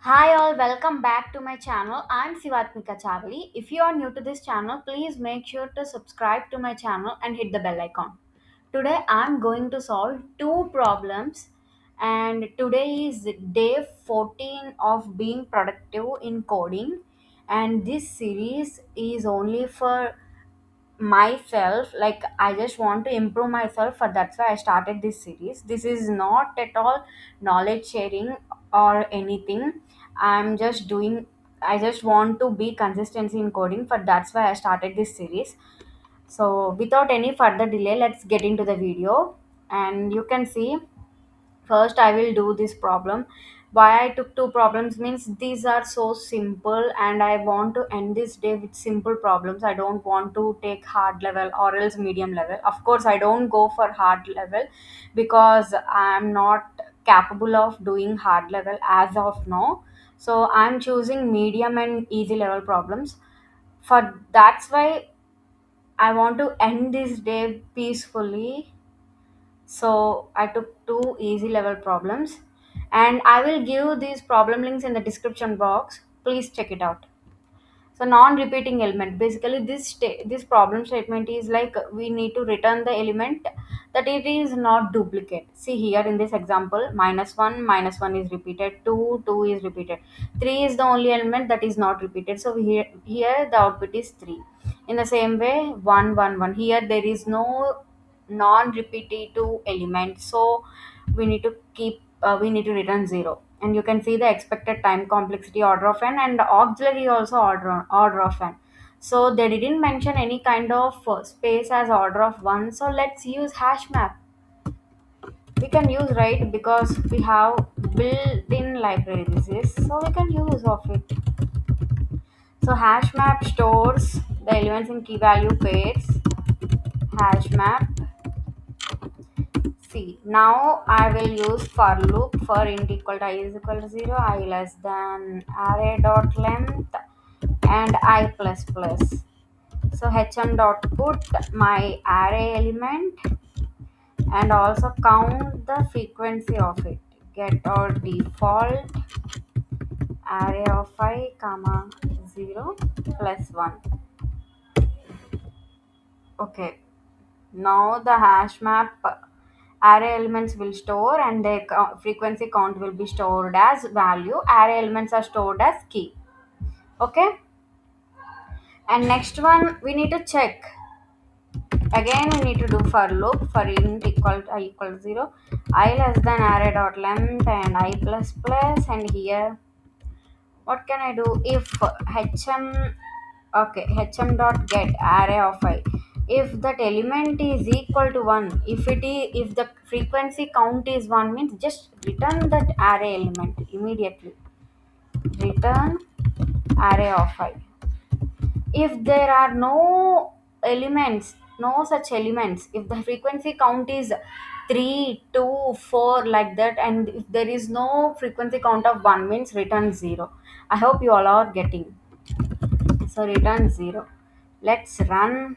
Hi all, welcome back to my channel. I'm Sivathmika Chavali. If you are new to this channel, please make sure to subscribe to my channel and hit the bell icon. Today I'm going to solve two problems, and today is day 14 of being productive in coding, and this series is only for myself. Like, I just want to improve myself, for that's why I started this series. This is not at all knowledge sharing or anything. I just want to be consistency in coding, for that's why I started this series. So without any further delay, let's get into the video. And you can see, first I will do this problem. Why I took two problems means these are so simple, and I want to end this day with simple problems. I don't want to take hard level or else medium level. Of course, I don't go for hard level because I'm not capable of doing hard level as of now. So I'm choosing medium and easy level problems. For that's why I want to end this day peacefully. So I took two easy level problems, and I will give these problem links in the description box. Please check it out. So non-repeating element, basically this problem statement is like we need to return the element that it is not duplicate. See here in this example, minus one is repeated, two is repeated, three is the only element that is not repeated. So here the output is three. In the same way, one, here there is no non-repetitive element, so we need to return zero. And you can see the expected time complexity order of n, and auxiliary also order of n. So they didn't mention any kind of space as order of one, so let's use hash map. We can use, right, because we have built-in library this is, so we can use of it. So hash map stores the elements in key value pairs. Hash map. See, now I will use for loop for int equal to I is equal to 0, I less than array dot length, and I plus plus. So hm dot put my array element and also count the frequency of it. Get our default array of I comma 0 plus 1. Okay, now the hash map array elements will store, and their frequency count will be stored as value. Array elements are stored as key. Okay, and next one we need to check. Again we need to do for loop for int equal to I equal to 0, I less than array dot length and I plus plus. And here what can I do? If hm, okay, hm dot get array of I, if that element is equal to 1, if the frequency count is 1 means just return that array element immediately. Return array of I. If there are no such elements, if the frequency count is 3, 2, 4 like that, and if there is no frequency count of 1 means return 0. I hope you all are getting. So return 0. Let's run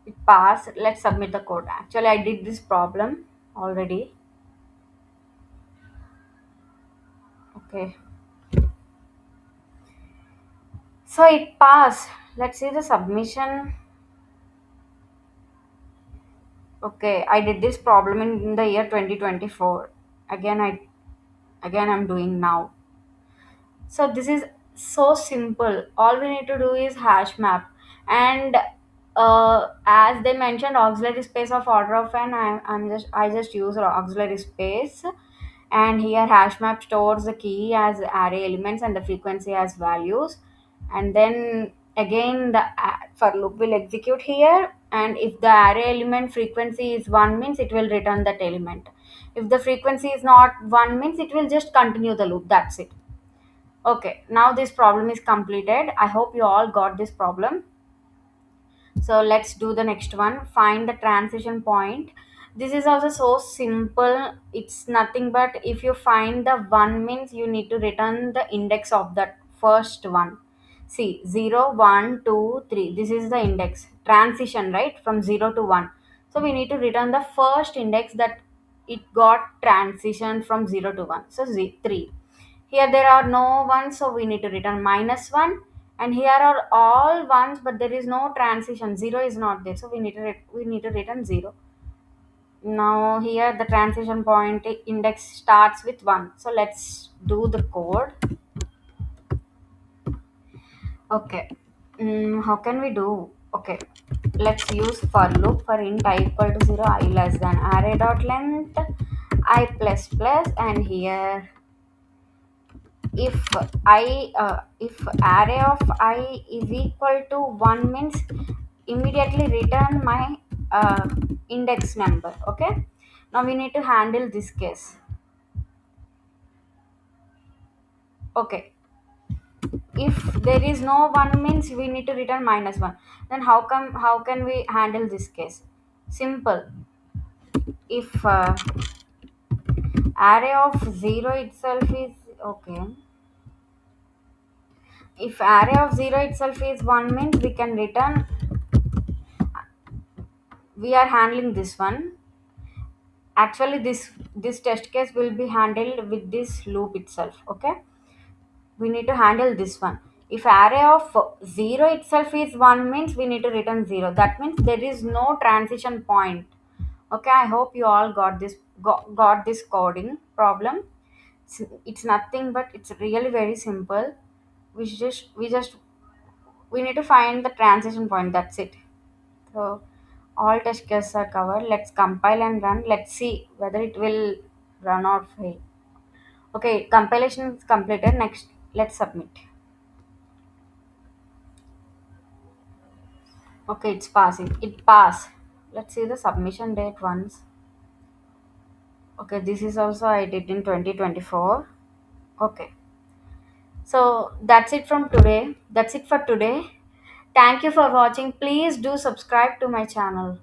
it. Pass. Let's submit the code. Actually I did this problem already. Okay, so it passed. Let's see the submission. Okay, I did this problem in the year 2024. Again I'm doing now. So this is so simple. All we need to do is hash map, and as they mentioned auxiliary space of order of n, I just use auxiliary space. And here hash map stores the key as array elements and the frequency as values. And then again the for loop will execute here, and if the array element frequency is 1 means it will return that element. If the frequency is not 1 means it will just continue the loop. That's it. Okay, now this problem is completed. I hope you all got this problem. So let's do the next one. Find the transition point. This is also so simple. It's nothing but if you find the 1 means you need to return the index of that first one. See, 0, 1, 2, 3. This is the index. Transition, right? From 0 to 1. So we need to return the first index that it got transition from 0 to 1, so 3. Here there are no ones, so we need to return -1, and here are all ones, but there is no transition. 0 is not there, so we need to return 0. Now here the transition point index starts with 1. So let's do the code. Okay. How can we do? Okay. Let's use for loop for int I equal to 0, I less than array dot length I plus plus, and here if if array of I is equal to 1 means immediately return my index number. Okay. Now we need to handle this case. Okay, if there is no one means we need to return -1. Then how can we handle this case? Simple. If array of 0 itself is okay, if array of 0 itself is 1 means we can return, we are handling this one. Actually this test case will be handled with this loop itself. Okay, we need to handle this one. If array of 0 itself is 1 means we need to return 0. That means there is no transition point. Okay, I hope you all got this coding problem. It's nothing but it's really very simple. We need to find the transition point. That's it. So all test cases are covered. Let's compile and run. Let's see whether it will run or fail. Okay, compilation is completed. Next, let's submit. Okay, it's passing. It passed. Let's see the submission date once. Okay, this is also I did in 2024. Okay. So that's it from today. That's it for today. Thank you for watching. Please do subscribe to my channel.